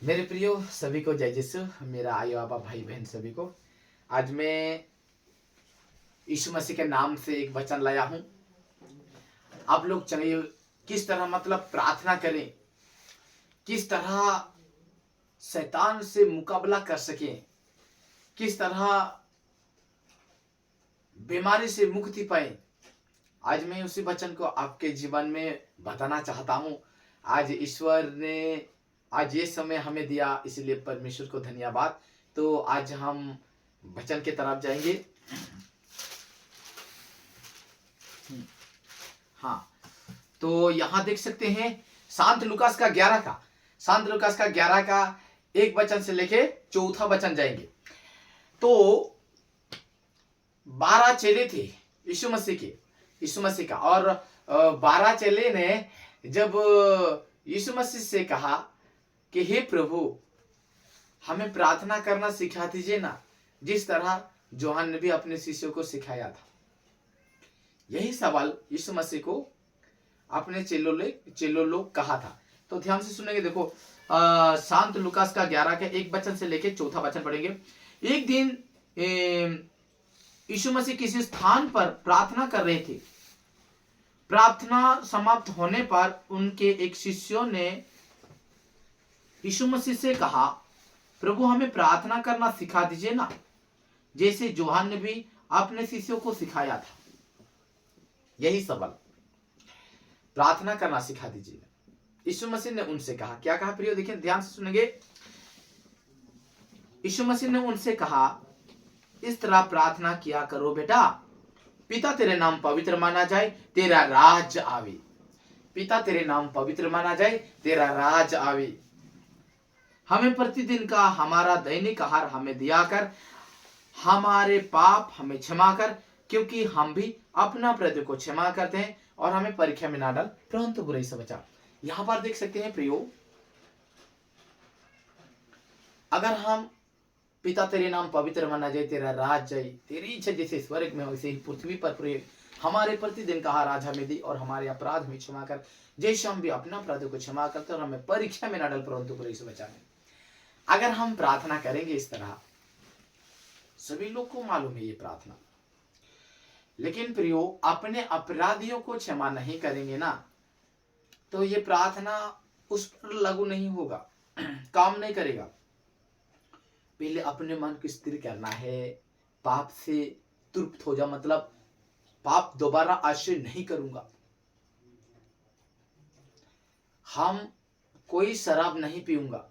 मेरे प्रियो सभी को जय यीशु। मेरा आयो बाबा भाई बहन सभी को आज मैं यीशु मसीह के नाम से एक वचन लाया हूं। आप लोग चलिए किस तरह मतलब प्रार्थना करें, किस तरह शैतान से मुकाबला कर सकें, किस तरह बीमारी से मुक्ति पाए। आज मैं उसी वचन को आपके जीवन में बताना चाहता हूं। आज ईश्वर ने आज ये समय हमें दिया, इसलिए परमेश्वर को धन्यवाद। तो आज हम वचन की तरफ जाएंगे। हाँ, तो यहाँ देख सकते हैं संत लूकास का 11 का 1 वचन से लेके 4 वचन जाएंगे। तो 12 चेले थे यीशु मसीह का, और 12 चेले ने जब यीशु मसीह से कहा कि हे प्रभु, हमें प्रार्थना करना सिखा दीजिए ना, जिस तरह यूहन्ना ने भी अपने शिष्यों को सिखाया था। यही सवाल यीशु मसीह को अपने चेलों लोग कहा था। तो ध्यान से सुनेंगे। देखो संत लूकास का 11 के 1 वचन से लेके 4 वचन पढ़ेंगे। एक दिन यीशु मसीह किसी स्थान पर प्रार्थना कर रहे थे। प्रार्थना समाप्त होने पर उनके एक शिष्यों ने यीशु मसीह से कहा, प्रभु हमें प्रार्थना करना सिखा दीजिए ना, जैसे यूहन्ना ने भी अपने शिष्यों को सिखाया था। यही सवाल, प्रार्थना करना सिखा दीजिए। यीशु मसीह ने उनसे कहा, क्या कहा प्रियो, देखिए ध्यान से सुनेंगे। यीशु मसीह ने उनसे कहा, इस तरह प्रार्थना किया करो बेटा, पिता तेरे नाम पवित्र माना जाए, तेरा राज आवे। पिता तेरे नाम पवित्र माना जाए, तेरा राज आवे। हमें प्रतिदिन का हमारा दैनिक आहार हमें दिया कर, हमारे पाप हमें क्षमा कर, क्योंकि हम भी अपना अपराधियों को क्षमा करते हैं, और हमें परीक्षा में ना डाल, परंतु बुराई से बचा। यहां पर देख सकते हैं प्रियो, अगर हम पिता तेरे नाम पवित्र माना जाए, तेरा राज जाए, तेरी इच्छा जैसे स्वर्ग में वैसे ही पृथ्वी पर प्रयोग, हमारे प्रतिदिन का आहार आज हमें दी, और हमारे अपराध में क्षमा कर, जैसे हम भी अपना अपराधों को क्षमा करते हैं, और हमें परीक्षा में ना डाल, परंतु बुराई से बचा। अगर हम प्रार्थना करेंगे इस तरह, सभी लोग को मालूम है ये प्रार्थना, लेकिन प्रियो अपने अपराधियों को क्षमा नहीं करेंगे ना, तो ये प्रार्थना उस पर लागू नहीं होगा, काम नहीं करेगा। पहले अपने मन को स्थिर करना है, पाप से तृप्त हो जा, मतलब पाप दोबारा आश्रय नहीं करूंगा, हम कोई शराब नहीं पीऊंगा,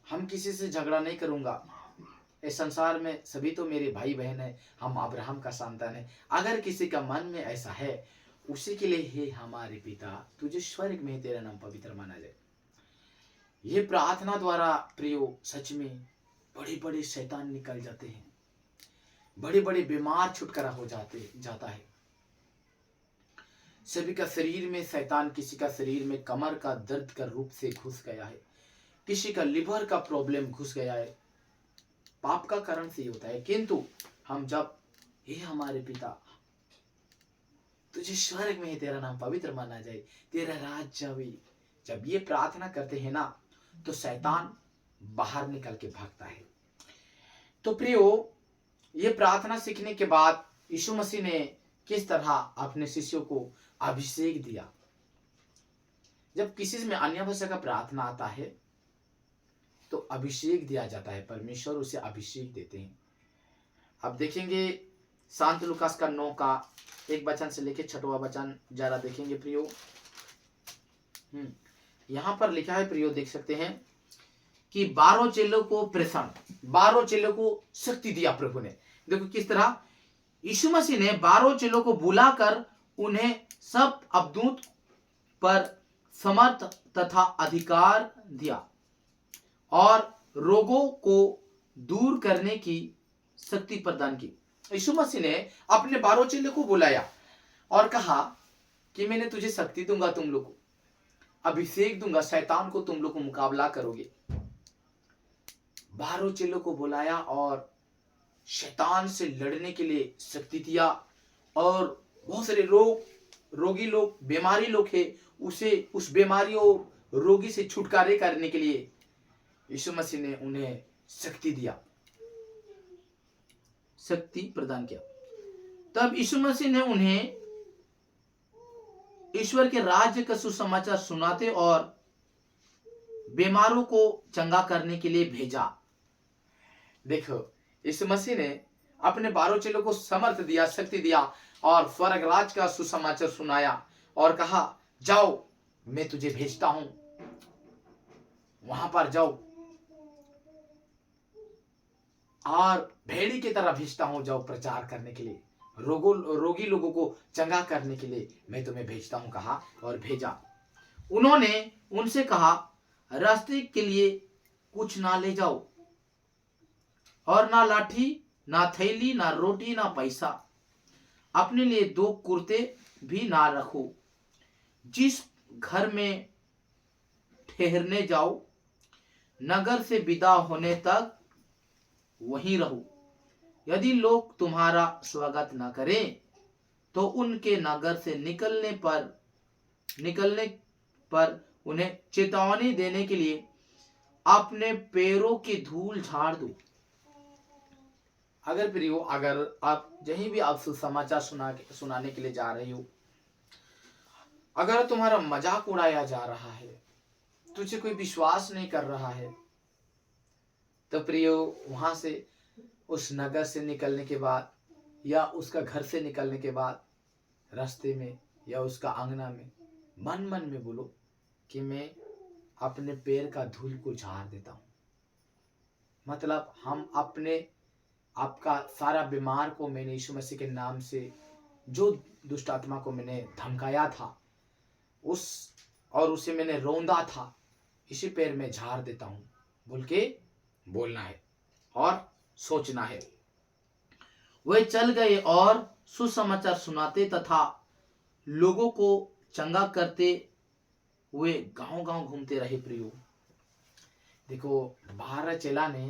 हम किसी से झगड़ा नहीं करूंगा, इस संसार में सभी तो मेरे भाई बहन है, हम अब्राहम का संतान है। अगर किसी का मन में ऐसा है, उसी के लिए हे हमारे पिता तुझे स्वर्ग में तेरा नाम पवित्र माना जाए। ये प्रार्थना द्वारा प्रियो सच में बड़े बड़े शैतान निकल जाते हैं, बड़े बड़े बीमार छुटकारा हो जाता है। सभी का शरीर में शैतान, किसी का शरीर में कमर का दर्द का रूप से घुस गया है, किसी का लिवर का प्रॉब्लम घुस गया है, पाप का कारण से ही होता है। किंतु हम जब हे हमारे पिता तुझे स्वर्ग में तेरा नाम पवित्र माना जाए, तेरा राज जावे, जब ये प्रार्थना करते हैं ना, तो शैतान बाहर निकल के भागता है। तो प्रियो, ये प्रार्थना सीखने के बाद यीशु मसीह ने किस तरह अपने शिष्यों को अभिषेक दिया। जब किसी में अन्य भाषा का प्रार्थना आता है तो अभिषेक दिया जाता है, परमेश्वर उसे अभिषेक देते हैं। अब देखेंगे संत लूकास का 9 का 1 वचन से लेके 6वां वचन जरा देखेंगे प्रियो। यहां पर लिखा है प्रियो, देख सकते हैं कि 12 चेलों को 12 चेलों को शक्ति दिया प्रभु ने। देखो किस तरह यीशु मसीह ने 12 चेलों को बुलाकर उन्हें सब अवधूत पर समर्थ तथा अधिकार दिया, और रोगों को दूर करने की शक्ति प्रदान की। यीशु मसीह ने अपने 12 चेलों को बुलाया और कहा कि मैंने तुझे शक्ति दूंगा, तुम लोग को अभिषेक दूंगा, शैतान को तुम लोग को मुकाबला करोगे। 12 चेलों को बुलाया और शैतान से लड़ने के लिए शक्ति दिया, और बहुत सारे रोगी लोग, बीमारी लोग है, उसे उस बीमारियों रोगी से छुटकारे करने के लिए यीशु मसीह ने उन्हें शक्ति दिया, शक्ति प्रदान किया। तब यीशु मसीह ने उन्हें ईश्वर के राज्य का सुसमाचार सुनाते और बीमारों को चंगा करने के लिए भेजा। देखो, यीशु मसीह ने अपने 12 चेलों को समर्थ दिया, शक्ति दिया और स्वर्ग राज का सुसमाचार सुनाया और कहा, जाओ मैं तुझे भेजता हूं, वहां पर जाओ और भेड़ी की तरह भेजता हूं, जाओ प्रचार करने के लिए, रोगी लोगों को चंगा करने के लिए मैं तुम्हें भेजता हूं, कहा और भेजा। उन्होंने उनसे कहा, रास्ते के लिए कुछ ना ले जाओ और ना लाठी, ना थैली, ना रोटी, ना पैसा, अपने लिए 2 कुर्ते भी ना रखो। जिस घर में ठहरने जाओ, नगर से विदा होने तक वहीं रहो। यदि लोग तुम्हारा स्वागत न करें तो उनके नगर से निकलने पर उन्हें चेतावनी देने के लिए अपने पैरों की धूल झाड़ दो। अगर प्रियो, अगर आप कहीं भी आप सुसमाचार सुनाने के लिए जा रहे हो, अगर तुम्हारा मजाक उड़ाया जा रहा है, तुझे कोई विश्वास नहीं कर रहा है, तो प्रियो वहां से, उस नगर से निकलने के बाद या उसका घर से निकलने के बाद रास्ते में या उसका आंगना में मन मन में बोलो कि मैं अपने पैर का धूल को झाड़ देता हूं। मतलब हम आपका सारा बीमार को मैंने यीशु मसीह के नाम से, जो दुष्ट आत्मा को मैंने धमकाया था उसे मैंने रौंदा था, इसी पैर में झाड़ देता हूं बोल के बोलना है और सोचना है। वे चल गए और सुसमाचार सुनाते तथा लोगों को चंगा करते हुए गांव-गांव घूमते रहे। प्रियो देखो, 12 चेला ने,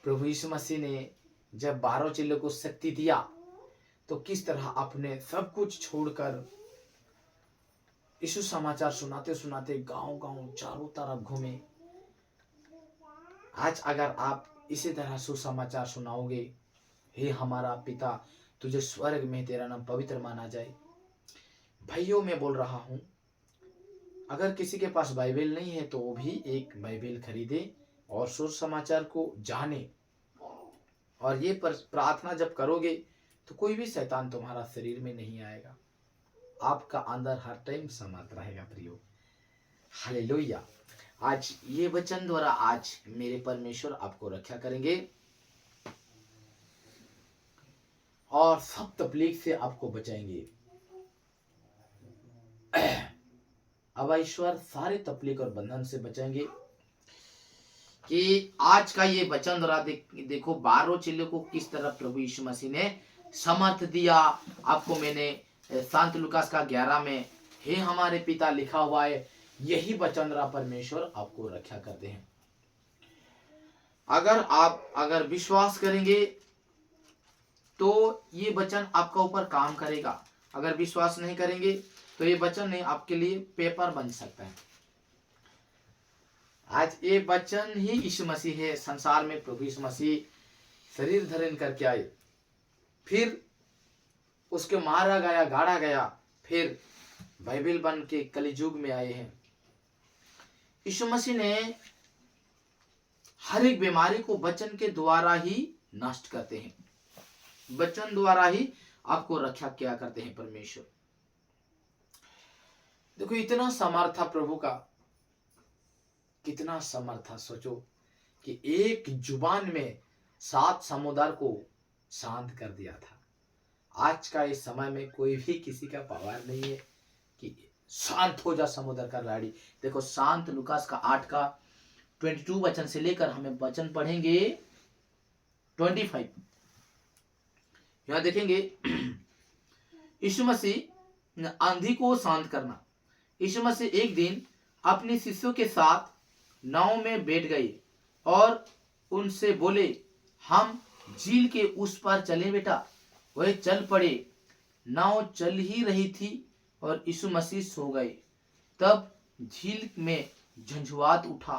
प्रभु यीशु मसीह ने जब 12 चेलों को शक्ति दिया तो किस तरह अपने सब कुछ छोड़कर यीशु समाचार सुनाते सुनाते गांव-गांव चारों तरफ घूमे। आज अगर आप इसी तरह सुसमाचार सुनाओगे, हे हमारा पिता तुझे स्वर्ग में तेरा नाम पवित्र माना जाए। भाइयों, मैं बोल रहा हूं, अगर किसी के पास बाइबल नहीं है तो वो भी एक बाइबल खरीदे और सुसमाचार को जाने, और ये प्रार्थना जब करोगे तो कोई भी शैतान तुम्हारा शरीर में नहीं आएगा, आपका अंदर हर टाइम समर्थ रहेगा। प्रियो हालेलुया। आज ये वचन द्वारा आज मेरे परमेश्वर आपको रक्षा करेंगे और सब तकलीफ से आपको बचाएंगे। अब ईश्वर सारे तकलीफ और बंधन से बचाएंगे। कि आज का ये वचन द्वारा देखो 12 चेलों को किस तरह प्रभु यीशु मसीह ने समर्थ दिया। आपको मैंने संत लूकास का 11 में हे हमारे पिता लिखा हुआ है, यही वचन द्वारा परमेश्वर आपको रक्षा करते हैं। अगर विश्वास करेंगे तो ये वचन आपका ऊपर काम करेगा। अगर विश्वास नहीं करेंगे तो ये वचन नहीं आपके लिए पेपर बन सकता है। आज ये वचन ही यीशु मसीह है। संसार में प्रभु यीशु मसीह शरीर धारण करके आए, फिर उसके मारा गया, गाड़ा गया, फिर बाइबल बन के कलियुग में आए हैं। यीशु मसीह ने हर एक बीमारी को वचन के द्वारा ही नष्ट करते हैं, वचन द्वारा ही आपको रक्षा किया करते हैं परमेश्वर। देखो इतना समर्थ था प्रभु का, कितना समर्थ था। सोचो कि एक जुबान में 7 समुद्र को शांत कर दिया था। आज का इस समय में कोई भी किसी का पावर नहीं है कि शांत हो जा समुद्र का लाड़ी। देखो शांत लूकास का 8 का 22 वचन से लेकर हमें वचन पढ़ेंगे 25। यहां देखेंगे यीशु मसीह आंधी को शांत करना। यीशु मसीह एक दिन अपने शिष्यों के साथ नाव में बैठ गए और उनसे बोले, हम झील के उस पार चले बेटा। वह चल पड़े। नाव चल ही रही थी और यीशु मसीह सो गए। तब झील में झंझुआत उठा।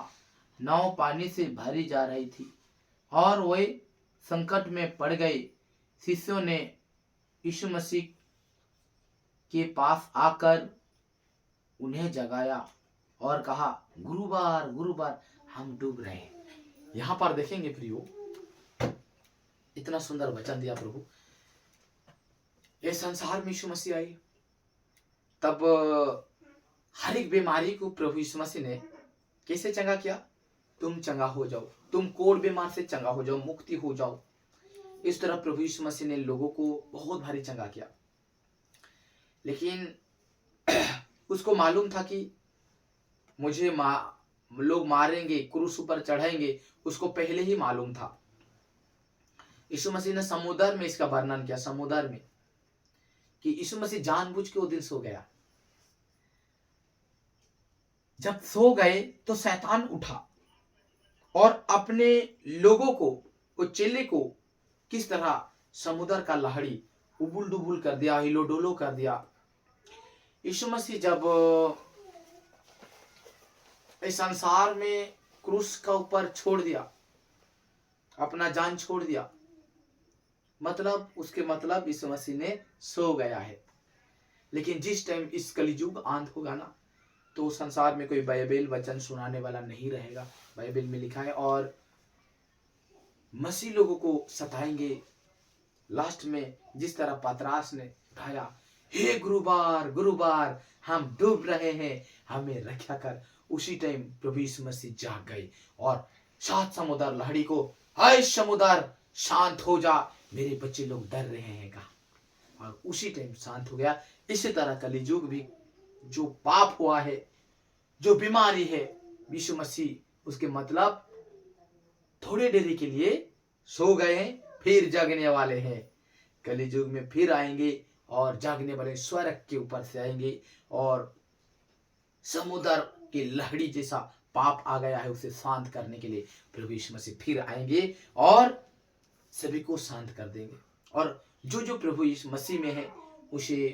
नाव पानी से भरी जा रही थी और वे संकट में पड़ गए। शिष्यों ने यीशु मसीह के पास आकर उन्हें जगाया और कहा, गुरुवार गुरुवार हम डूब रहे हैं। यहाँ पर देखेंगे प्रियो, इतना सुंदर वचन दिया प्रभु। ये संसार में यीशु मसीह आई, तब हर एक बीमारी को प्रभु यीशु मसीह ने कैसे चंगा किया? तुम चंगा हो जाओ, तुम कोढ़ बीमार से चंगा हो जाओ, मुक्ति हो जाओ। इस तरह प्रभु यीशु मसीह ने लोगों को बहुत भारी चंगा किया। लेकिन उसको मालूम था कि मुझे लोग मारेंगे, क्रूस पर चढ़ाएंगे, उसको पहले ही मालूम था। यीशु मसीह ने समुद्र में इसका वर्णन किया, समुद्र में, कि यीशु मसीह जानबूझ के वो दिन सो गया। जब सो गए तो शैतान उठा और अपने लोगों को, उस चेले को किस तरह समुद्र का लहड़ी उबुल डुबुल कर दिया, हिलो डोलो कर दिया। यीशु मसीह जब इस संसार में क्रूस का ऊपर छोड़ दिया, अपना जान छोड़ दिया, मतलब उसके मतलब यीशु मसीह ने सो गया है। लेकिन जिस टाइम इस कलियुग अंत होगा ना, तो संसार में कोई बाइबल वचन सुनाने वाला नहीं रहेगा। बाइबल में लिखा है, और मसीह लोगों को सताएंगे। लास्ट में जिस तरह पतरस ने उठाया, हे गुरुवार गुरुवार हम डूब रहे हैं, हमें रक्षा कर। उसी टाइम प्रभु यीशु मसीह जाग गए और 7 समुद्र लहड़ी को, हाय समुद्र शांत हो जा, मेरे बच्चे लोग डर रहे हैं कहा, और उसी टाइम शांत हो गया। इसी तरह कलियुग भी, जो पाप हुआ है, जो बीमारी है, यीशु मसीह उसके मतलब थोड़े देरी के लिए सो गए हैं, फिर जागने वाले हैं। कलियुग में फिर आएंगे और जागने वाले स्वर्ग के ऊपर से आएंगे, और समुद्र की लहड़ी जैसा पाप आ गया है उसे शांत करने के लिए प्रभु यीशु मसीह फिर आएंगे और सभी को शांत कर देंगे। और जो जो प्रभु यीशु मसीह में है, उसे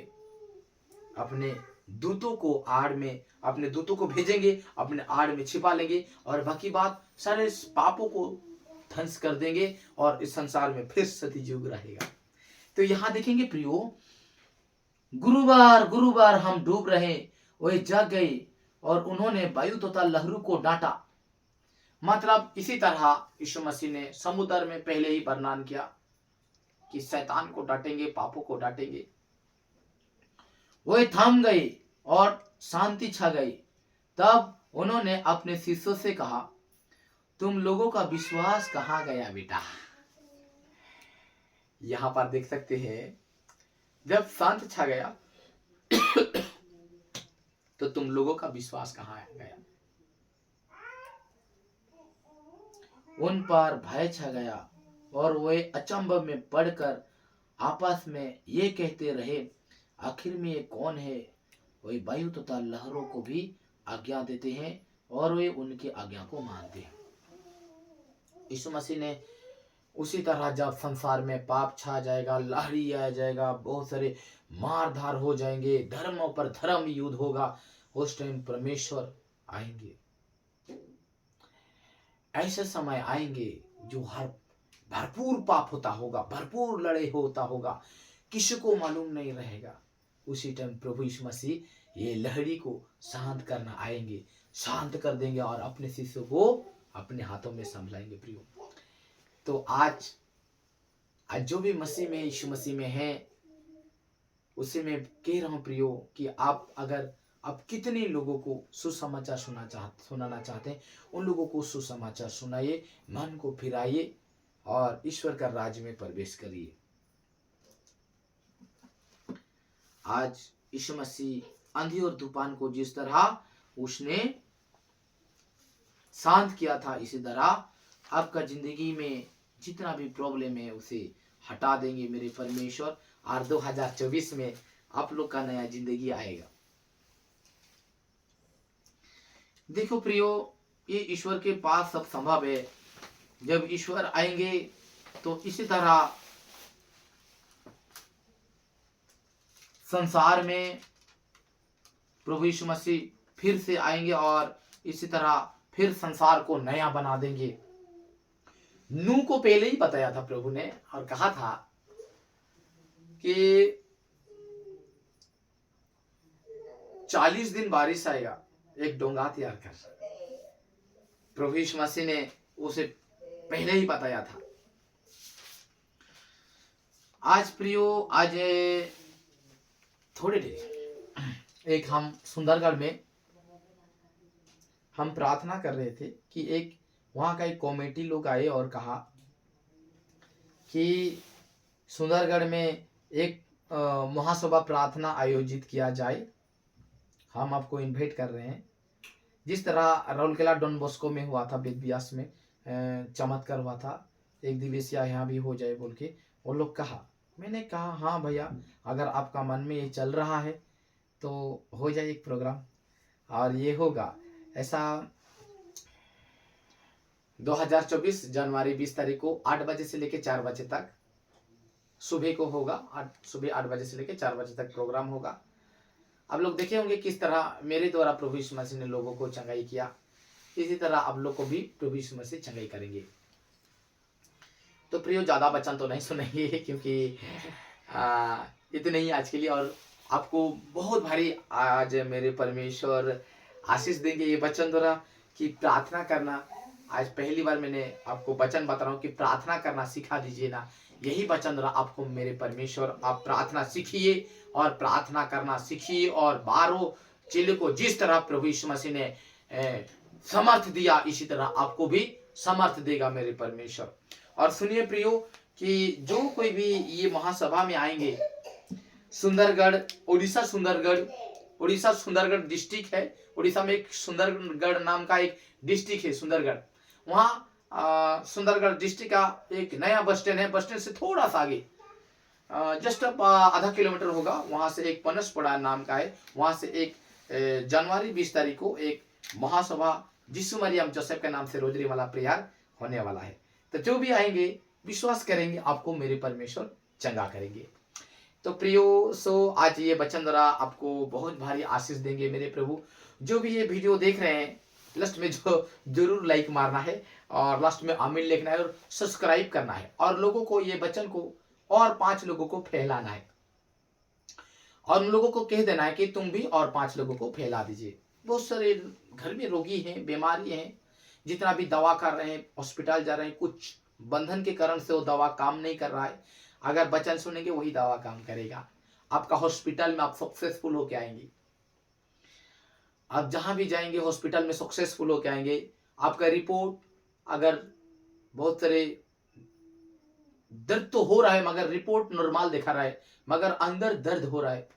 अपने दूतों को आड़ में, अपने दूतों को भेजेंगे, अपने आड़ में छिपा लेंगे, और बाकी बात सारे पापों को ध्वंस कर देंगे, और इस संसार में फिर सतयुग रहेगा। तो यहां देखेंगे प्रियो, गुरुवार गुरुवार हम डूब रहे, वही जग गए और उन्होंने वायु तथा लहरों को डांटा। मतलब इसी तरह यीशु मसीह ने समुद्र में पहले ही वर्णन किया कि शैतान को डांटेंगे, पापों को डांटेंगे। वे थम गए और शांति छा गई। तब उन्होंने अपने शिष्यों से कहा, तुम लोगों का विश्वास कहाँ गया बेटा? यहां पर देख सकते हैं, जब शांत छा गया तो तुम लोगों का विश्वास कहाँ गया? उन पर भय छा गया और वे अचंभ में पड़कर आपस में ये कहते रहे, आखिर में ये कौन है? वे वायु तथा लहरों को भी आज्ञा देते हैं और वे उनकी आज्ञा को मानते हैं। यीशु मसीह ने उसी तरह जब संसार में पाप छा जाएगा, लहरी आ जाएगा, बहुत सारे मार धार हो जाएंगे, धर्मों पर धर्म युद्ध होगा, उस टाइम परमेश्वर आएंगे। ऐसे समय आएंगे जो हर भरपूर पाप होता होगा, भरपूर लड़ाई होता होगा, किसी को मालूम नहीं रहेगा। उसी टाइम प्रभु यीशु मसीह ये लहड़ी को शांत करना आएंगे, शांत कर देंगे और अपने शिष्यों को अपने हाथों में संभलाएंगे। प्रियो, तो आज जो भी मसीह में, यीशु मसीह में है, उसे मैं कह रहा हूं प्रियो कि आप अगर आप कितने लोगों को सुसमाचार सुनाना चाहते हैं, उन लोगों को सुसमाचार सुनाइए, मन को फिराइए और ईश्वर का राज्य में प्रवेश करिए। आज यीशु मसीह आंधी और तूफान को जिस तरह उसने शांत किया था, इसी तरह आपका जिंदगी में जितना भी प्रॉब्लम है उसे हटा देंगे मेरे परमेश्वर, और 2024 में आप लोग का नया जिंदगी आएगा। देखो प्रियो, ये ईश्वर के पास सब संभव है। जब ईश्वर आएंगे तो इसी तरह संसार में प्रभु यीशु मसीह फिर से आएंगे और इसी तरह फिर संसार को नया बना देंगे। नूह को पहले ही बताया था प्रभु ने और कहा था कि 40 दिन बारिश आएगा, एक डोंगा तैयार कर। प्रभु यीशु मसीह ने उसे पहले ही बताया था। आज प्रियो, आज थोड़े देर एक हम सुंदरगढ़ में हम प्रार्थना कर रहे थे कि एक वहां का एक कमेटी लोग आए और कहा कि सुंदरगढ़ में एक महासभा प्रार्थना आयोजित किया जाए, हम आपको इनवाइट कर रहे हैं। जिस तरह राउरकेला डॉन बॉस्को में हुआ था, वेदव्यास में चमत्कार हुआ था, एक दिवसीय यहाँ भी हो जाए बोल के वो लोग कहा। मैंने कहा हाँ भैया, अगर आपका मन में ये चल रहा है तो हो जाए एक प्रोग्राम, और ये होगा ऐसा 2024 जनवरी 20 तारीख को 8 बजे से लेकर 4 बजे तक सुबह को होगा। सुबह 8 बजे से लेकर 4 बजे तक प्रोग्राम होगा। आप लोग देखे होंगे किस तरह मेरे द्वारा प्रभु यीशु मसीह ने लोगों को चंगाई किया, इसी तरह आप लोग को भी प्रभु यीशु मसीह चंगाई करेंगे। तो प्रियो, ज्यादा वचन तो नहीं सुनेंगे क्योंकि इतने ही आज के लिए। और आपको बहुत भारी आज मेरे परमेश्वर आशीष देंगे ये वचन द्वारा कि प्रार्थना करना। आज पहली बार मैंने आपको वचन बता रहा हूँ कि प्रार्थना करना सिखा दीजिए ना। यही वचन द्वारा आपको मेरे परमेश्वर, आप प्रार्थना सीखिए और प्रार्थना करना सीखिए। और 12 चेले को जिस तरह प्रभु यीशु मसीह ने समर्थ दिया, इसी तरह आपको भी समर्थ देगा मेरे परमेश्वर। और सुनिए प्रियो कि जो कोई भी ये महासभा में आएंगे, सुंदरगढ़, उड़ीसा सुंदरगढ़ डिस्ट्रिक्ट है। उड़ीसा में एक सुंदरगढ़ नाम का एक डिस्ट्रिक्ट है, सुंदरगढ़। वहाँ सुंदरगढ़ डिस्ट्रिक्ट का एक नया बस स्टैंड है। बस स्टैंड से थोड़ा सा आगे जस्ट आधा किलोमीटर होगा, वहां से एक पनसपड़ा नाम का है। वहां से एक जनवरी 20 तारीख को एक महासभा जिसु मरियम जोसेफ के नाम से रोजरी वाला प्रेयर होने वाला है। तो जो भी आएंगे विश्वास करेंगे आपको मेरे परमेश्वर चंगा करेंगे। तो प्रियो, सो आज ये वचन द्वारा आपको बहुत भारी आशीष देंगे मेरे प्रभु। जो भी ये वीडियो देख रहे हैं, लास्ट में जो जरूर लाइक मारना है और लास्ट में आमीन लिखना है और सब्सक्राइब करना है, और लोगों को ये वचन को और 5 लोगों को फैलाना है, और उन लोगों को कह देना है कि तुम भी और 5 लोगों को फैला दीजिए। बहुत सारे घर में रोगी हैं, बीमारी हैं, जितना भी दवा कर रहे हैं, हॉस्पिटल जा रहे हैं, कुछ बंधन के कारण से वो दवा काम नहीं कर रहा है। अगर वचन सुनेंगे वही दवा काम करेगा। आपका हॉस्पिटल में आप सक्सेसफुल होके आएंगे। आप जहां भी जाएंगे हॉस्पिटल में सक्सेसफुल होके आएंगे। आपका रिपोर्ट, अगर बहुत सारे दर्द तो हो रहा है मगर रिपोर्ट नॉर्मल दिखा रहा है, मगर अंदर दर्द हो रहा है,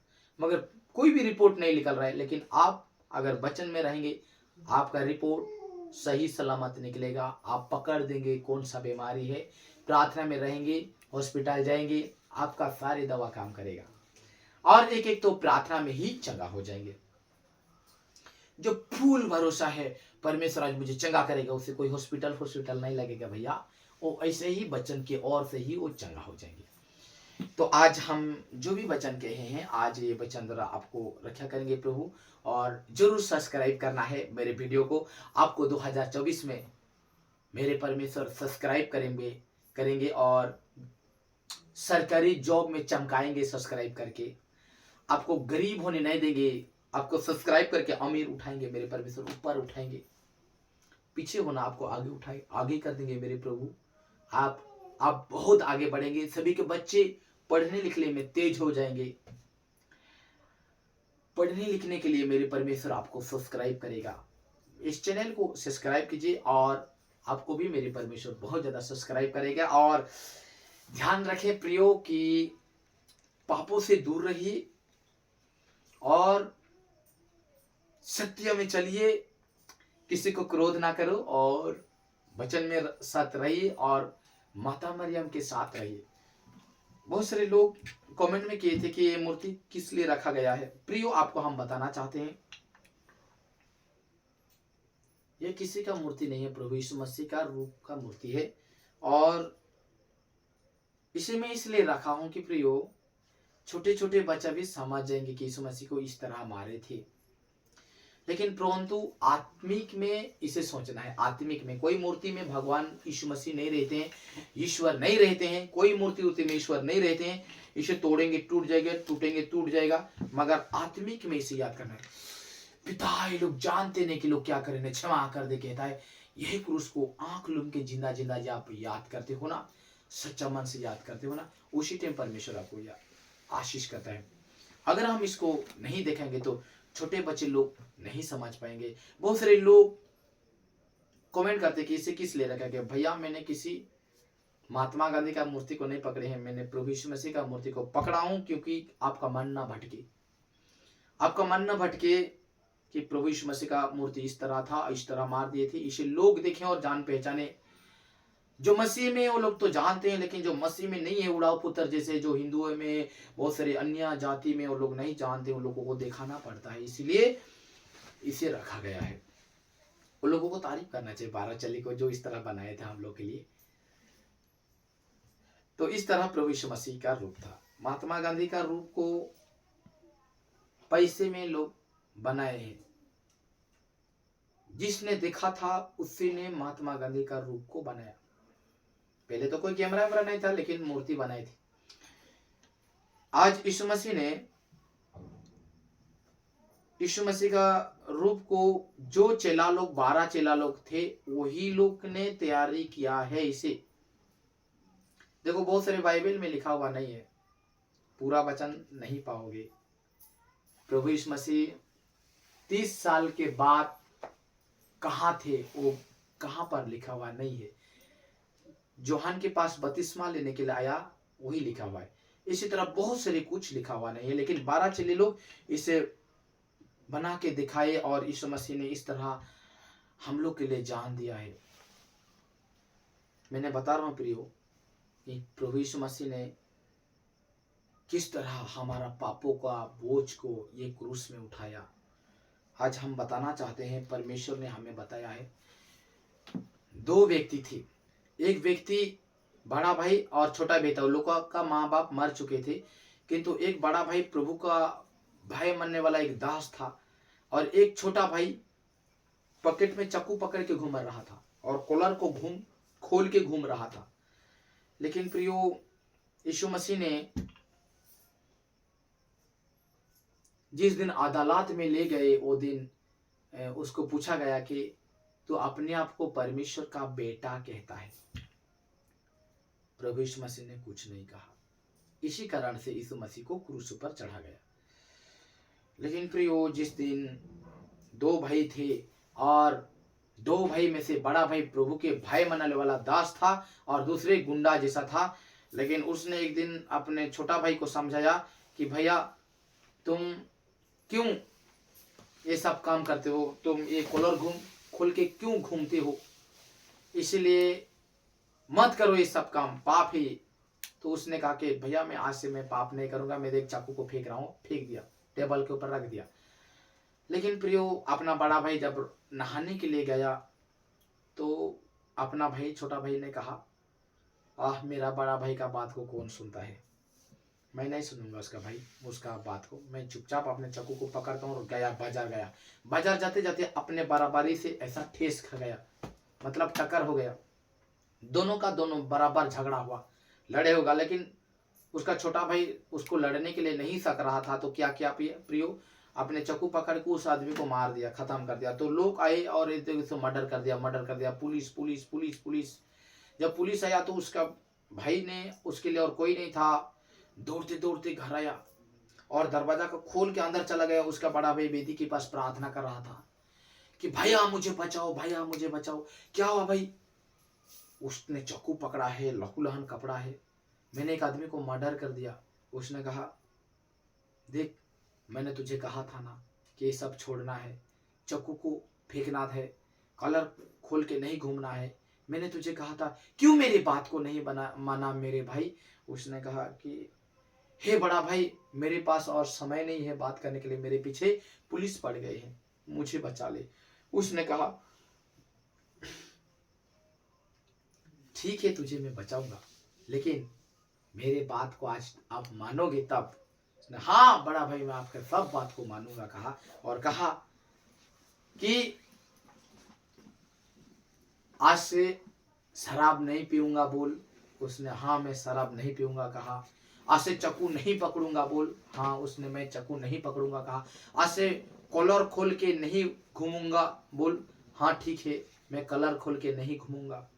मगर कोई भी रिपोर्ट नहीं निकल रहा है, लेकिन आप अगर वचन में रहेंगे आपका रिपोर्ट सही सलामत निकलेगा। आप पकड़ देंगे कौन सा बीमारी है। प्रार्थना में रहेंगे, हॉस्पिटल जाएंगे, आपका सारी दवा काम करेगा, और एक एक तो प्रार्थना में ही चंगा हो जाएंगे। जो फूल भरोसा है परमेश्वर आज मुझे चंगा करेगा, उससे कोई हॉस्पिटल नहीं लगेगा भैया, वो ऐसे ही वचन के ओर से ही वो चंगा हो जाएंगे। तो आज हम जो भी वचन कहे हैं, आज ये वचन द्वारा आपको रक्षा करेंगे प्रभु। और जरूर सब्सक्राइब करना है मेरे वीडियो को। आपको 2024 में मेरे परमेश्वर सब्सक्राइब करेंगे और सरकारी जॉब में चमकाएंगे सब्सक्राइब करके। आपको गरीब होने नहीं देंगे, आपको सब्सक्राइब करके अमीर उठाएंगे मेरे परमेश्वर, ऊपर उठाएंगे। पीछे होना आपको आगे कर देंगे मेरे प्रभु। आप बहुत आगे बढ़ेंगे। सभी के बच्चे पढ़ने लिखने में तेज हो जाएंगे। पढ़ने लिखने के लिए मेरे परमेश्वर आपको सब्सक्राइब करेगा। इस चैनल को सब्सक्राइब कीजिए और आपको भी मेरे परमेश्वर बहुत ज्यादा सब्सक्राइब करेगा। और ध्यान रखें प्रियो कि पापों से दूर रहिए और सत्य में चलिए, किसी को क्रोध ना करो और वचन में साथ रहिए और माता मरियम के साथ रहिए। बहुत सारे लोग कमेंट में किए थे कि ये मूर्ति किस लिए रखा गया है। प्रियो, आपको हम बताना चाहते हैं, ये किसी का मूर्ति नहीं है, प्रभु यीशु मसीह का रूप का मूर्ति है। और इसे मैं इसलिए रखा हूं कि प्रियो, छोटे छोटे बच्चा भी समझ जाएंगे कि यीशु मसीह को इस तरह मारे थे। लेकिन परंतु आत्मिक में इसे सोचना है। आत्मिक में कोई मूर्ति में भगवान यीशु मसीह नहीं रहते हैं, ईश्वर नहीं रहते हैं, कोई मूर्ति उर्ति में ईश्वर नहीं रहते हैं। इसे तोड़ेंगे टूट जाएगा, टूटेंगे टूट जाएगा, मगर आत्मिक में इसे याद करना है। पिता ये लोग जानते नहीं कि लोग क्या करें, क्षमा कर दे कहता है। यही क्रूस को आंख लूम के जिंदा जिंदा आप याद करते हो ना, सच्चा मन से याद करते हो ना, उसी टाइम परमेश्वर आपको आशीष करता है। अगर हम इसको नहीं देखेंगे तो छोटे बच्चे लोग नहीं समझ पाएंगे। बहुत सारे लोग कमेंट करते कि इसे किस ले रखा गया। भैया मैंने किसी महात्मा गांधी का मूर्ति को नहीं पकड़े हैं, मैंने प्रभु यीशु मसीह का मूर्ति को पकड़ा हूं, क्योंकि आपका मन ना भटके, आपका मन ना भटके कि प्रभु यीशु मसीह का मूर्ति इस तरह था, इस तरह मार दिए थे, इसे लोग देखें और जान पहचाने। जो मसीह में वो लोग तो जानते हैं, लेकिन जो मसीह में नहीं है, उड़ाव पुत्र जैसे जो हिंदुओं में, बहुत सारे अन्य जाति में वो लोग नहीं जानते, उन लोगों को दिखाना पड़ता है, इसलिए इसे रखा गया है। उन लोगों को तारीफ करना चाहिए 12 चली को, जो इस तरह बनाए थे हम लोग के लिए। तो इस तरह प्रभु यीशु मसीह का रूप था। महात्मा गांधी का रूप को पैसे में लोग बनाए हैं, जिसने देखा था उसी ने महात्मा गांधी का रूप को बनाया। पहले तो कोई कैमरा वैमरा नहीं था, लेकिन मूर्ति बनाई थी। आज यीशु मसीह ने यीशु मसीह का रूप को जो चेला लोग 12 चेला लोग थे वही लोग ने तैयारी किया है इसे। देखो बहुत सारे बाइबल में लिखा हुआ नहीं है, पूरा वचन नहीं पाओगे। प्रभु यीशु मसीह 30 साल के बाद कहाँ थे वो कहाँ पर लिखा हुआ नहीं है। जोहान के पास बपतिस्मा लेने के लिए आया, वही लिखा हुआ है। इसी तरह बहुत सारे कुछ लिखा हुआ नहीं है, लेकिन 12 चेले लोग इसे बना के दिखाए और यीशु मसीह ने इस तरह हम लोग के लिए जान दिया है। मैंने बता रहा हूं प्रियो कि प्रभु यीशु मसीह ने किस तरह हमारा पापों का बोझ को ये क्रूस में उठाया। आज हम बताना चाहते हैं, परमेश्वर ने हमें बताया है। 2 व्यक्ति थे, एक व्यक्ति बड़ा भाई और छोटा बेटा, उन लोगों का माँ बाप मर चुके थे, किंतु एक बड़ा भाई प्रभु का भाई मानने वाला एक दास था, और एक छोटा भाई पॉकेट में चाकू पकड़ के घूम रहा था और कॉलर को खोल के घूम रहा था। लेकिन प्रियो यीशु मसीह ने जिस दिन अदालत में ले गए, वो दिन उसको पूछा गया कि तू अपने आप को परमेश्वर का बेटा कहता है। प्रभु यीशु मसीह ने कुछ नहीं कहा। इसी कारण से यीशु मसीह को क्रूस पर चढ़ा गया। लेकिन प्रियो जिस दिन 2 भाई थे और 2 भाई में से बड़ा भाई प्रभु के भाई मानने वाला दास था और दूसरे गुंडा जैसा था, लेकिन उसने एक दिन अपने छोटा भाई को समझाया कि भैया तुम क्यों ये सब काम करते हो, तुम ये कॉलर खोल के क्यों घूमते हो, इसलिए मत करो ये सब काम, पाप ही। तो उसने कहा कि भैया मैं आज से मैं पाप नहीं करूंगा, मैं एक चाकू को फेंक रहा हूँ, फेंक दिया, टेबल के ऊपर रख दिया। लेकिन प्रियो अपना बड़ा भाई जब नहाने के लिए गया तो अपना भाई छोटा भाई ने कहा, आह मेरा बड़ा भाई का बात को कौन सुनता है, मैं नहीं सुनूंगा उसका बात को। मैं चुपचाप अपने चाकू को पकड़ता हूँ और गया बाजार जाते जाते अपने बराबरी से ऐसा ठेस खा गया, मतलब टक्कर हो गया, दोनों का दोनों बराबर झगड़ा हुआ, लड़े होगा। लेकिन उसका छोटा भाई उसको लड़ने के लिए नहीं सक रहा था, तो क्या किया प्रियो, अपने चाकू पकड़ के उस आदमी को मार दिया, खत्म कर दिया। तो लोग आए और मर्डर कर दिया। पुलिस जब पुलिस आया तो उसका भाई ने, उसके लिए और कोई नहीं था, दौड़ते दौड़ते घर आया और दरवाजा को खोल के अंदर चला गया। उसका बड़ा भाई वेदी के पास प्रार्थना कर रहा था कि भैया मुझे बचाओ। क्या हुआ भाई? उसने चाकू पकड़ा है, लहूलुहान कपड़ा है, मैंने एक आदमी को मर्डर कर दिया। उसने कहा देख मैंने तुझे कहा था ना कि ये सब छोड़ना है, चाकू को फेंकना है, कॉलर खोल के नहीं घूमना है, मैंने तुझे कहा था, क्यों मेरी बात को नहीं माना मेरे भाई? उसने कहा कि हे बड़ा भाई मेरे पास और समय नहीं है बात करने के लिए, मेरे पीछे पुलिस पड़ गई है, मुझे बचा ले। उसने कहा ठीक है तुझे मैं बचाऊंगा, लेकिन मेरे बात को आज आप मानोगे तब। हाँ बड़ा भाई मैं आपके सब बात को मानूंगा कहा, और कहा कि आज से शराब नहीं पीऊंगा बोल। उसने हाँ मैं शराब नहीं पीऊंगा कहा। आज से चाकू नहीं पकड़ूंगा बोल। हाँ उसने मैं चाकू नहीं पकड़ूंगा कहा। आज से कॉलर खोल के नहीं घूमूंगा बोल। हाँ ठीक है मैं कलर खोल के नहीं घूमूंगा।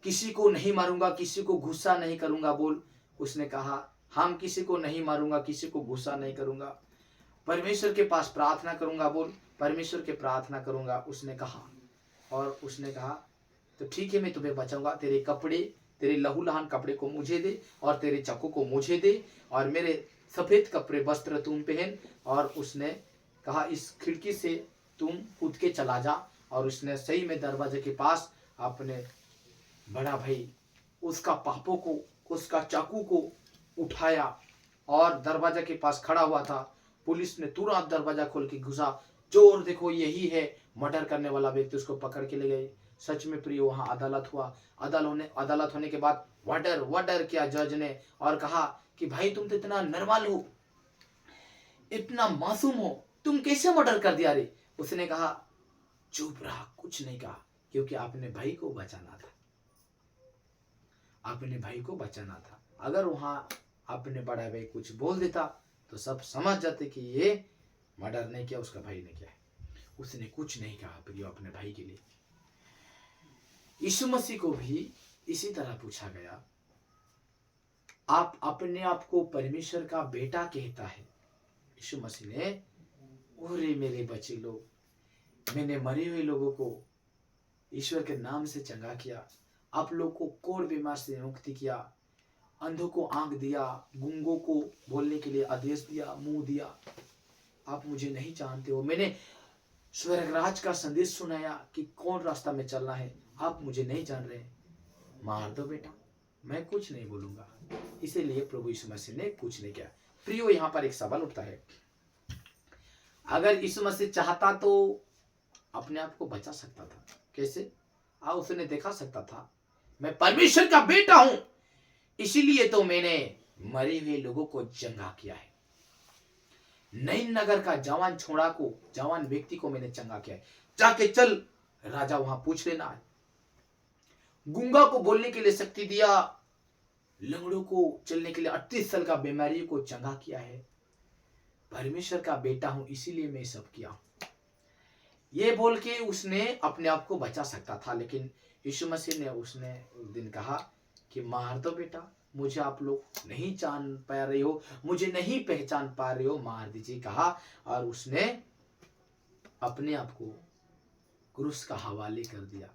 किसी को नहीं मारूंगा, किसी को गुस्सा नहीं करूंगा बोल। उसने कहा हम किसी को नहीं मारूंगा, किसी को गुस्सा नहीं करूंगा। परमेश्वर के पास प्रार्थना करूंगा बोल। परमेश्वर के प्रार्थना करूंगा उसने कहा। और उसने कहा तो ठीक है मैं तुम्हें बचाऊंगा। तेरे कपड़े, तेरे लहूलुहान कपड़े को मुझे दे और तेरे चाकू को मुझे दे और मेरे सफेद कपड़े वस्त्र तुम पहन। और उसने कहा इस खिड़की से तुम कूद के चला जा। और उसने सही में दरवाजे के पास अपने बड़ा भाई उसका पापों को, उसका चाकू को उठाया और दरवाजा के पास खड़ा हुआ था। पुलिस ने तुरंत दरवाजा खोल के घुसा। चोर देखो यही है मर्डर करने वाला व्यक्ति। उसको पकड़ के ले गए। सच में प्रिय वहां अदालत हुआ। अदालत होने के बाद वार्डर किया जज ने और कहा कि भाई तुम तो इतना नॉर्मल हो, इतना मासूम हो, तुम कैसे मर्डर कर दिया रे। उसने कहा चुप रहा, कुछ नहीं कहा, क्योंकि आपने भाई को बचाना था। अपने भाई को बचाना था। अगर वहां अपने बड़ा भाई कुछ बोल देता तो सब समझ जाते कि ये मर्डर नहीं किया, उसका भाई ने किया है। उसने कुछ नहीं कहा प्रियो अपने भाई के लिए। यीशु मसीह को भी इसी तरह पूछा गया, आप अपने आप को परमेश्वर का बेटा कहता है। यीशु मसीह ने ओरे मेरे बच्चे लोग, मैंने मरे हुए लोगों को ईश्वर के नाम से चंगा किया, आप लोग को कोढ़ बीमार से मुक्ति किया, अंधों को आंख दिया, गूंगों को बोलने के लिए आदेश दिया, मुंह दिया। आप मुझे नहीं जानते हो। मैंने स्वर्गराज का संदेश सुनाया कि कौन रास्ता में चलना है, आप मुझे नहीं जान रहे। मार दो बेटा, मैं कुछ नहीं बोलूंगा। इसीलिए प्रभु यीशु मसीह ने कुछ नहीं किया। प्रियो यहाँ पर एक सवाल उठता है, अगर यीशु मसीह चाहता तो अपने आप को बचा सकता था। कैसे? उसने देखा सकता था मैं परमेश्वर का बेटा हूं, इसीलिए तो मैंने मरे हुए लोगों को चंगा किया है। नईन नगर का जवान छोड़ा को, जवान व्यक्ति को मैंने चंगा किया है। जाके चल, राजा वहां पूछ लेना है। गूंगा को बोलने के लिए शक्ति दिया, लंगड़ों को चलने के लिए 38 साल का बीमारी को चंगा किया है। परमेश्वर का बेटा हूं इसीलिए मैं सब किया। ये बोल के उसने अपने आप को बचा सकता था, लेकिन यीशु मसीह ने उसने उस दिन कहा कि मार दो बेटा, मुझे आप लोग नहीं जान पा रहे हो, मुझे नहीं पहचान पा रहे हो, मार दीजिए कहा। और उसने अपने आप को क्रूस का हवाले कर दिया,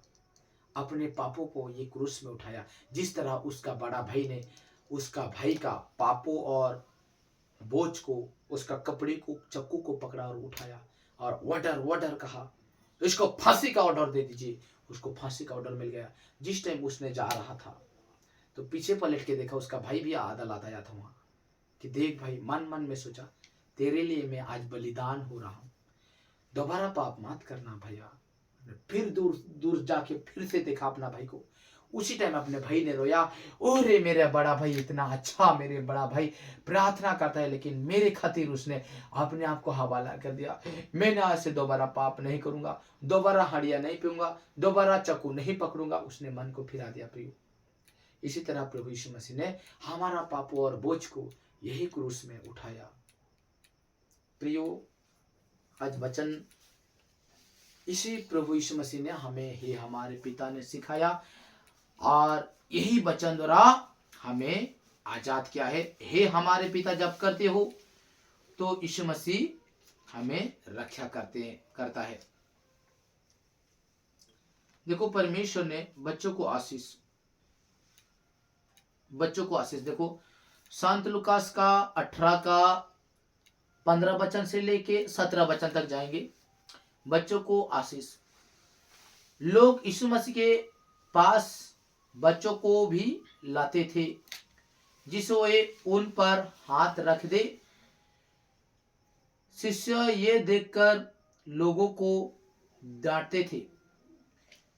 अपने पापों को ये क्रूस में उठाया। जिस तरह उसका बड़ा भाई ने उसका भाई का पापों और बोझ को, उसका कपड़े को, चक्कू को पकड़ा और उठाया और वार्डर कहा इसको फांसी का ऑर्डर दे दीजिए। उसको फांसी का ऑर्डर मिल गया। जिस टाइम उसने जा रहा था तो पीछे पलट के देखा, उसका भाई भी अदालत आया था वहां कि देख भाई, मन में सोचा तेरे लिए मैं आज बलिदान हो रहा हूं, दोबारा पाप मत करना भैया। फिर दूर जाके फिर से देखा अपना भाई को। उसी टाइम अपने भाई ने रोया, ओरे मेरा बड़ा भाई इतना अच्छा, मेरे बड़ा भाई प्रार्थना करता है, लेकिन मेरे खातिर उसने अपने आप को हवाला कर दिया। मैं आज से दोबारा पाप नहीं करूंगा, दोबारा हड़िया नहीं पीऊंगा, दोबारा चाकू नहीं पकड़ूंगा। उसने मन को फिरा दिया प्रियो। इसी तरह प्रभु यीशु मसीह ने हमारा पापों और बोझ को यही क्रूस में उठाया। प्रियो, आज वचन इसी प्रभु यीशु मसीह ने हमें ही हमारे पिता ने सिखाया और यही वचन द्वारा हमें आजाद किया है। हे हमारे पिता जब करते हो तो यीशु मसीह हमें रक्षा करता है। देखो परमेश्वर ने बच्चों को आशीष देखो, संत लूकास का 18 का 15 वचन से लेके 17 वचन तक जाएंगे। बच्चों को आशीष, लोग यीशु मसीह के पास बच्चों को भी लाते थे जिससे वे उन पर हाथ रख दे। शिष्य ये देखकर लोगों को डांटते थे,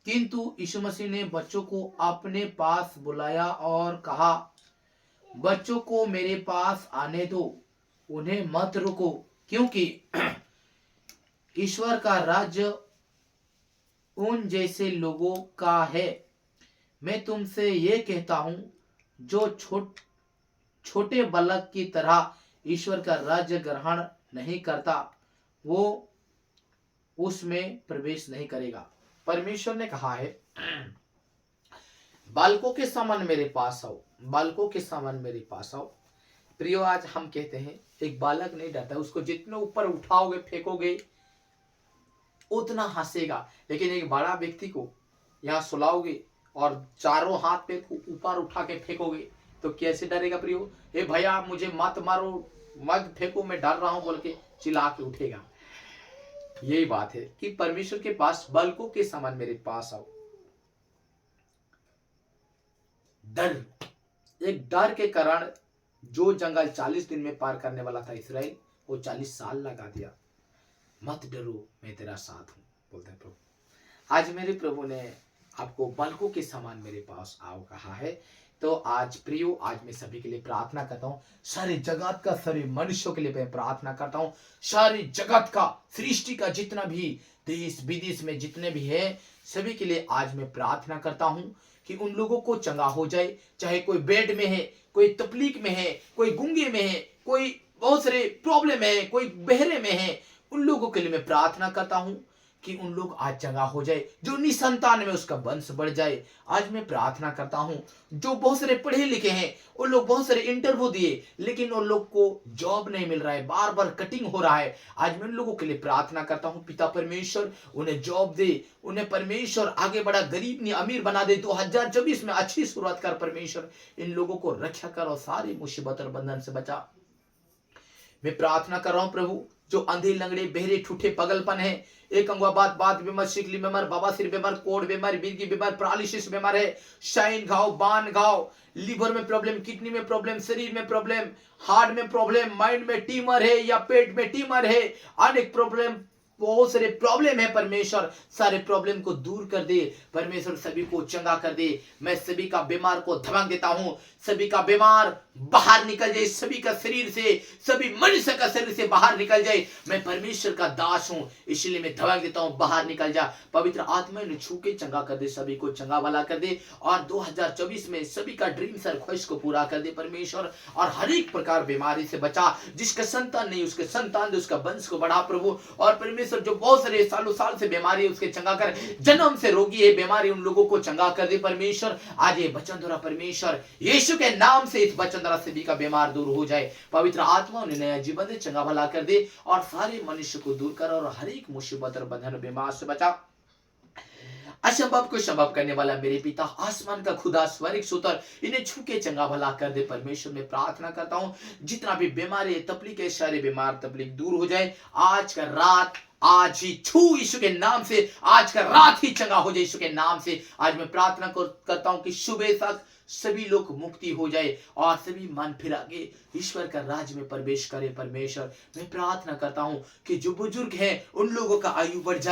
किंतु यीशु मसीह ने बच्चों को अपने पास बुलाया और कहा, बच्चों को मेरे पास आने दो, उन्हें मत रोको, क्योंकि ईश्वर का राज्य उन जैसे लोगों का है। मैं तुमसे ये कहता हूं, जो छोटे बालक की तरह ईश्वर का राज्य ग्रहण नहीं करता, वो उसमें प्रवेश नहीं करेगा। परमेश्वर ने कहा है, बालकों के समान मेरे पास आओ, बालकों के समान मेरे पास आओ। प्रियो, आज हम कहते हैं एक बालक नहीं डरता, उसको जितने ऊपर उठाओगे फेंकोगे उतना हंसेगा, लेकिन एक बड़ा व्यक्ति को यहाँ सुलाओगे और चारों हाथ पे ऊपर उठा के फेंकोगे तो कैसे डरेगा प्रियो? ए भैया मुझे मत मारो, मत फेंको, मैं डर रहा हूं बोल के चिल्ला के उठेगा। यही बात है कि परमेश्वर के पास बालकों के समान मेरे पास आओ। डर, एक डर के कारण जो जंगल 40 दिन में पार करने वाला था इसराइल, वो 40 साल लगा दिया। मत डरो, मैं तेरा साथ हूं, बोलते हैं प्रभु। आज मेरे प्रभु ने आपको बालकों के समान मेरे पास आओ कहा है। तो आज प्रियो, आज मैं सभी के लिए प्रार्थना करता हूँ, सारे जगत का, सारे मनुष्यों के लिए मैं प्रार्थना करता हूँ, सारे जगत का, सृष्टि का जितना भी देश विदेश में जितने भी है, सभी के लिए आज मैं प्रार्थना करता हूँ कि उन लोगों को चंगा हो जाए। चाहे कोई बेड में है, कोई तकलीफ में है, कोई गूंगे में है, कोई बहुत सारे प्रॉब्लम है, कोई बहरे में है, उन लोगों के लिए मैं प्रार्थना करता हूं कि उन लोग आज चंगा हो जाए। जो निसंतान में उसका वंश बढ़ जाए, आज मैं प्रार्थना करता हूं। जो बहुत सारे पढ़े लिखे हैं, उन लोग बहुत सारे इंटरव्यू दिए लेकिन उन लोग को जॉब नहीं मिल रहा है, बार बार कटिंग हो रहा है, आज मैं उन लोगों के लिए प्रार्थना करता हूं। पिता परमेश्वर उन्हें जॉब दे, उन्हें परमेश्वर आगे बढ़ा, गरीब नहीं अमीर बना दे। 2024 में अच्छी शुरुआत कर परमेश्वर, इन लोगों को रक्षा कर और सारी मुसीबत और बंधन से बचा। मैं प्रार्थना कर रहा हूं प्रभु, जो अंधे लंगड़े बहरे ठूठे पगलपन है, एक अंगवाबाद बात बीमार, शिकली बीमार, बवासीर बीमार, कोड़ बीमार, मिर्गी बीमार, पैरालिसिस बीमार है, शाइन घाव, बान घाव, लीवर में प्रॉब्लम, किडनी में प्रॉब्लम, शरीर में प्रॉब्लम, हार्ट में प्रॉब्लम, माइंड में ट्यूमर है या पेट में ट्यूमर है, अनेक प्रॉब्लम, बहुत सारे प्रॉब्लम है परमेश्वर, सारे प्रॉब्लम को दूर कर दे परमेश्वर, सभी को चंगा कर दे। मैं सभी का बीमार को धमक देता हूं, सभी का बीमार बाहर निकल जाए, सभी का शरीर से, सभी मनुष्य का शरीर से बाहर निकल जाए। मैं परमेश्वर का दास हूं, इसलिए मैं धमक देता हूं, बाहर निकल जा। पवित्र आत्मा ने छू के चंगा कर दे, सभी को चंगा वाला कर दे और 2024 में सभी का ड्रीम सर ख्वाहिश को पूरा कर दे परमेश्वर, और हर एक प्रकार बीमारी से बचा। जिसका संतान नहीं उसके संतान दे, उसका वंश को बढ़ा प्रभु। और परमेश्वर जो बहुत सारे सालों साल से बीमारी है उसके चंगा कर, जन्म से रोगी है बीमारी, उन लोगों को चंगा कर दे परमेश्वर। आज ये वचन द्वारा परमेश्वर यीशु के नाम से इस वचन द्वारा सभी का बीमार दूर हो जाए। पवित्र आत्मा उन्हें नया जीवन दे, चंगा भला कर दे और सारे मनुष्य को दूर कर और हर एक मुसीबत और बंधन बीमार से बचा। असंभव को संभव करने वाला मेरे पिता, आसमान का खुदा, स्वर्ग सुतर, इन्हें छू के चंगा भला कर दे परमेश्वर। में प्रार्थना करता हूं, जितना भी बीमारी तकलीफ है, सारे बीमार तकलीफ दूर हो जाए। आज का रात, आज ही छू यीशु के नाम से, आज का रात ही चंगा हो जाए यीशु के नाम से। आज मैं प्रार्थना करता हूं कि सुबह तक सभी लोग मुक्ति हो जाए और सभी मन फिर आगे ईश्वर का राज में प्रवेश करे परमेश्वर। मैं प्रार्थना करता हूं कि जो बुजुर्ग हैं उन लोगों का आयु बढ़ जाए।